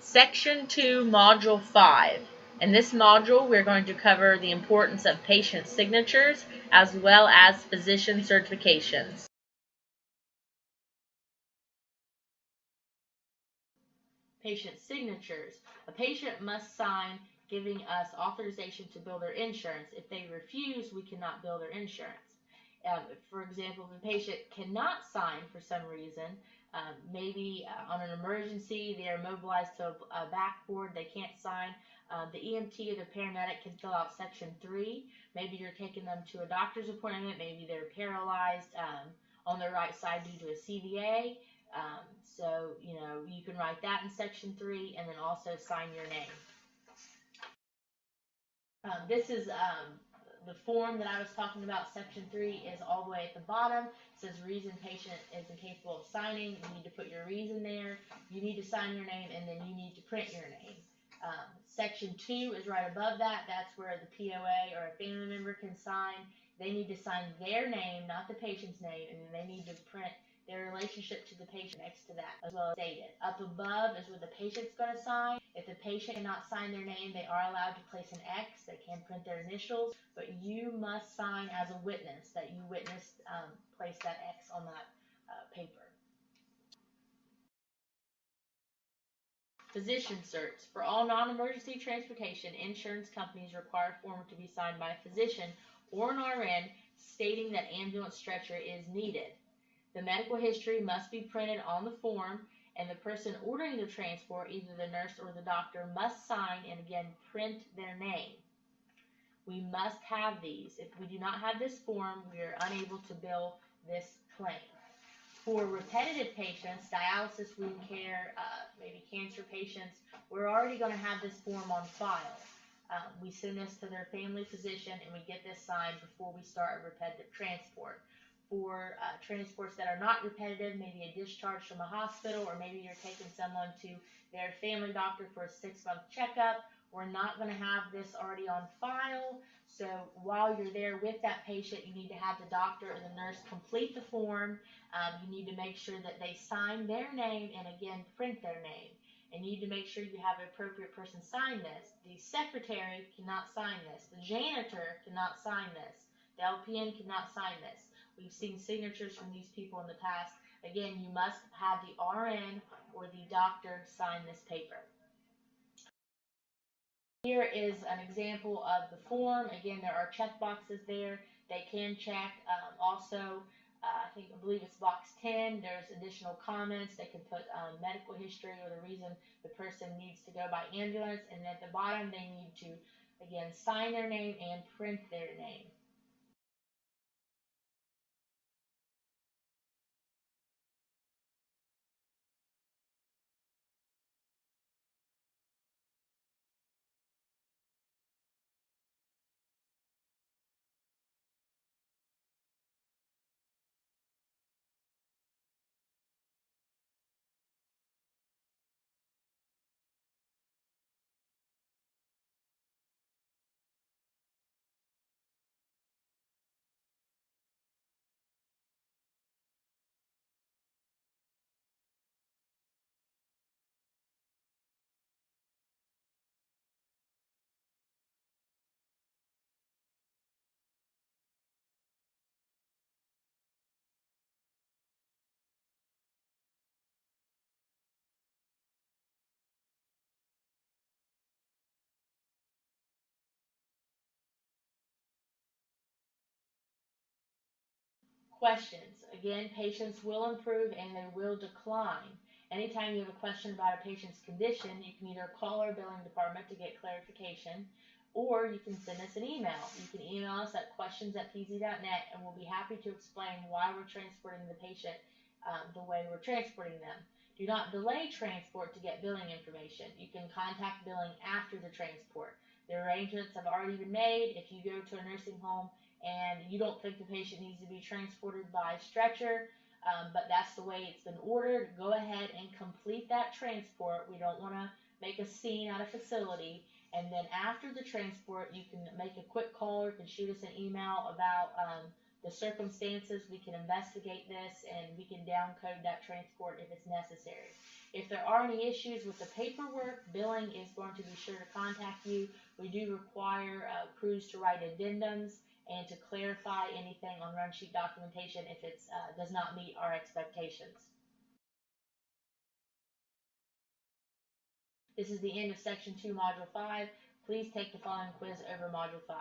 Section 2, Module 5. In this module, we're going to cover the importance of patient signatures as well as physician certifications. Patient signatures. A patient must sign giving us authorization to bill their insurance. If they refuse, we cannot bill their insurance. For example, if a patient cannot sign for some reason, maybe on an emergency, they are mobilized to a backboard, they can't sign. The EMT or the paramedic can fill out Section 3. Maybe you're taking them to a doctor's appointment, maybe they're paralyzed on their right side due to a CVA. So, you can write that in Section 3 and then also sign your name. This is the form that I was talking about. Section 3 is all the way at the bottom. It says reason patient is incapable of signing. You need to put your reason there. You need to sign your name, and then you need to print your name. Section 2 is right above that. That's where the POA or a family member can sign. They need to sign their name, not the patient's name, and then they need to print their relationship to the patient next to that as well as stated. Up above is where the patient's going to sign. If the patient cannot sign their name, they are allowed to place an X. They can print their initials, but you must sign as a witness that you witnessed, place that X on that paper. Physician certs. For all non-emergency transportation, insurance companies require a form to be signed by a physician or an RN stating that ambulance stretcher is needed. The medical history must be printed on the form, and the person ordering the transport, either the nurse or the doctor, must sign and again print their name. We must have these. If we do not have this form, we are unable to bill this claim. For repetitive patients, dialysis, wound care, maybe cancer patients, we're already going to have this form on file. We send this to their family physician and we get this signed before we start a repetitive transport. For transports that are not repetitive, maybe a discharge from a hospital, or maybe you're taking someone to their family doctor for a 6-month checkup, we're not going to have this already on file. So while you're there with that patient, you need to have the doctor or the nurse complete the form. You need to make sure that they sign their name and again print their name. And you need to make sure you have an appropriate person sign this. The secretary cannot sign this. The janitor cannot sign this. The LPN cannot sign this. We've seen signatures from these people in the past. Again, you must have the RN or the doctor sign this paper. Here is an example of the form. Again, there are check boxes there. They can check. Also, I believe it's box 10. There's additional comments. They can put medical history or the reason the person needs to go by ambulance. And at the bottom, they need to, again, sign their name and print their name. Questions. Again, patients will improve and they will decline. Anytime you have a question about a patient's condition, you can either call our billing department to get clarification, or you can send us an email. You can email us at questions@pz.net, and we'll be happy to explain why we're transporting the patient the way we're transporting them. Do not delay transport to get billing information. You can contact billing after the transport. The arrangements have already been made. If you go to a nursing home and you don't think the patient needs to be transported by stretcher, but that's the way it's been ordered, go ahead and complete that transport. We don't want to make a scene at a facility. And then after the transport, you can make a quick call or you can shoot us an email about the circumstances, we can investigate this, and we can downcode that transport if it's necessary. If there are any issues with the paperwork, billing is going to be sure to contact you. We do require crews to write addendums and to clarify anything on run sheet documentation if it does not meet our expectations. This is the end of Section 2, Module 5. Please take the following quiz over Module 5.